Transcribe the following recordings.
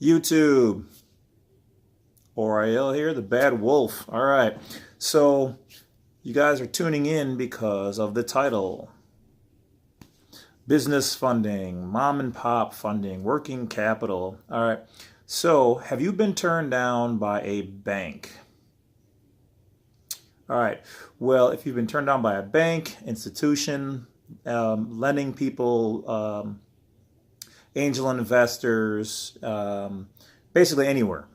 YouTube. Oriel here, the bad wolf. All right. So you guys are tuning in because of the title. Business funding, mom and pop funding, working capital. All right. So have you been turned down by a bank? All right. Well, if you've been turned down by a bank, institution, lending people, angel investors, basically anywhere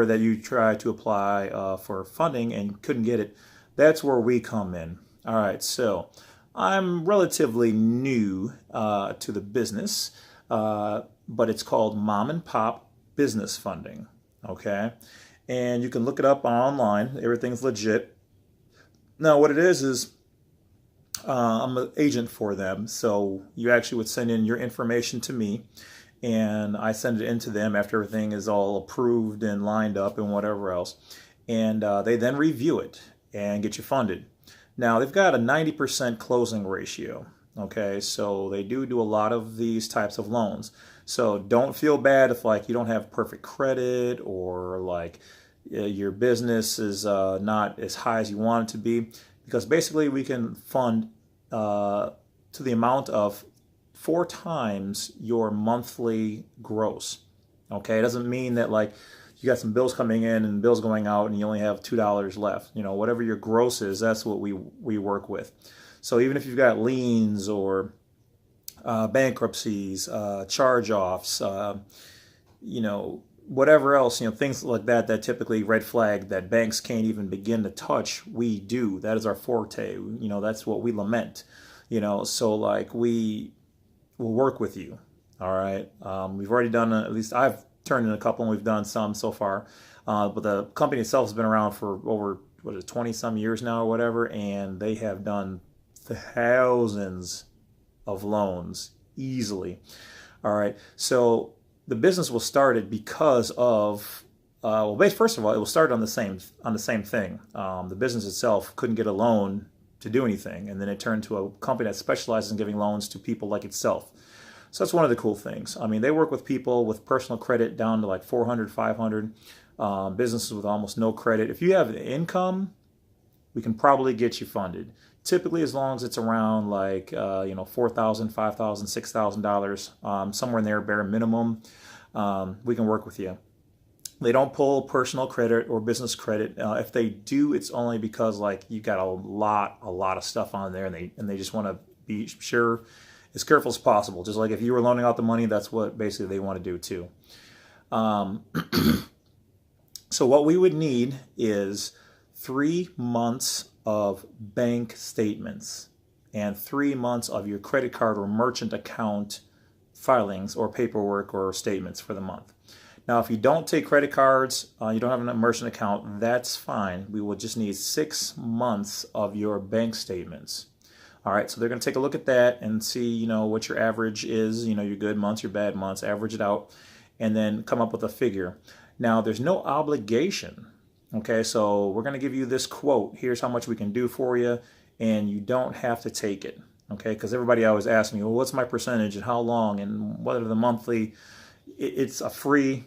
that you try to apply for funding and couldn't get it, that's where we come in. All right, so I'm relatively new to the business, but it's called Mom and Pop Business Funding, okay? And you can look it up online. Everything's legit. Now, what it is I'm an agent for them, so you actually would send in your information to me, and I send it in to them after everything is all approved and lined up and whatever else, and they then review it and get you funded. Now, they've got a 90% closing ratio, okay, so they do a lot of these types of loans. So don't feel bad if like you don't have perfect credit or like your business is not as high as you want it to be, because basically we can fund to the amount of 4 times your monthly gross. Okay, it doesn't mean that like you got some bills coming in and bills going out and you only have $2 left. You know, whatever your gross is, that's what we work with. So even if you've got liens or bankruptcies, charge-offs, you know, whatever else, you know, things like that that typically red flag that banks can't even begin to touch, we do. That is our forte. You know, that's what we lament. You know, so like we will work with you. All right. We've already done, at least I've turned in a couple and we've done some so far. But the company itself has been around for over, 20 some years now or whatever. And they have done thousands of loans easily. All right. So the business was started because of, well, first of all, it was started on the same thing. The business itself couldn't get a loan to do anything, and then it turned to a company that specializes in giving loans to people like itself. So that's one of the cool things. I mean, they work with people with personal credit down to like 400, 500, businesses with almost no credit. If you have income, we can probably get you funded. Typically, as long as it's around like $4,000, $5,000, $6,000, somewhere in there, bare minimum, we can work with you. They don't pull personal credit or business credit. If they do, it's only because like you got a lot of stuff on there, and they just want to be sure, as careful as possible. Just like if you were loaning out the money, that's what basically they want to do too. So what we would need is 3 months of bank statements and 3 months of your credit card or merchant account filings or paperwork or statements for the month. Now, if you don't take credit cards, you don't have a merchant account, that's fine. We will just need 6 months of your bank statements. All right, so they're going to take a look at that and see, you know, what your average is, you know, your good months, your bad months, average it out, and then come up with a figure. Now, there's no obligation. Okay, so we're going to give you this quote. Here's how much we can do for you, and you don't have to take it. Okay, because everybody always asks me, well, what's my percentage and how long and what are the monthly? It's a free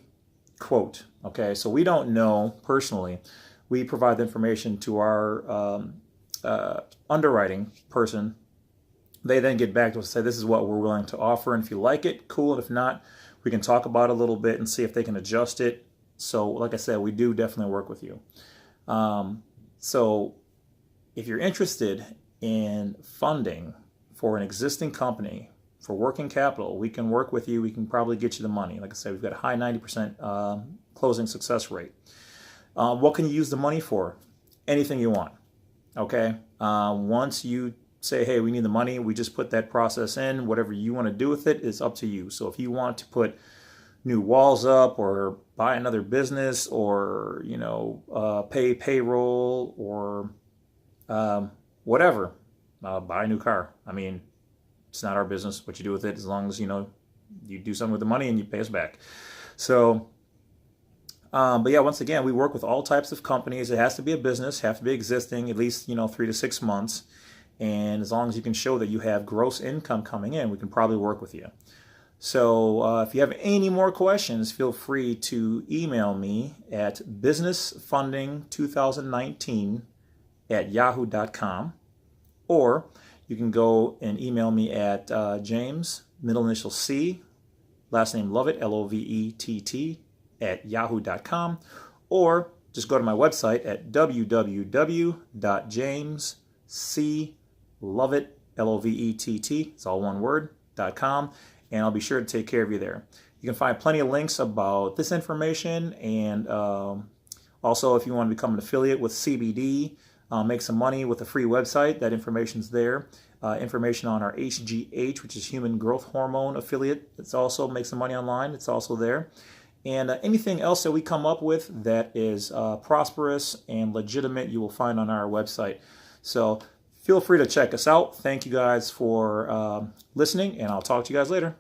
quote. Okay, so we don't know personally. We provide the information to our underwriting person. They then get back to us and say, this is what we're willing to offer, and if you like it, cool, and if not, we can talk about it a little bit and see if they can adjust it. So like I said, we do definitely work with you. So if you're interested in funding for an existing company for working capital, we can work with you. We can probably get you the money. Like I said, we've got a high 90% closing success rate. What can you use the money for? Anything you want. Okay. Once you say, hey, we need the money, we just put that process in. Whatever you want to do with it is up to you. So if you want to put new walls up or buy another business or, you know, pay payroll or whatever, buy a new car. I mean, it's not our business what you do with it, as long as, you know, you do something with the money and you pay us back. So, but yeah, once again, we work with all types of companies. It has to be a business, have to be existing at least, you know, 3 to 6 months. And as long as you can show that you have gross income coming in, we can probably work with you. So if you have any more questions, feel free to email me at businessfunding2019@yahoo.com, or you can go and email me at James, middle initial C, last name Lovett, Lovett, @yahoo.com, or just go to my website at www.jamesclovett, Lovett, it's all one word, .com, and I'll be sure to take care of you there. You can find plenty of links about this information, and also if you want to become an affiliate with CBD, make some money with a free website, that information's there. Information on our HGH, which is Human Growth Hormone affiliate, it's also make some money online, it's also there. And anything else that we come up with that is prosperous and legitimate, you will find on our website. So feel free to check us out. Thank you guys for listening, and I'll talk to you guys later.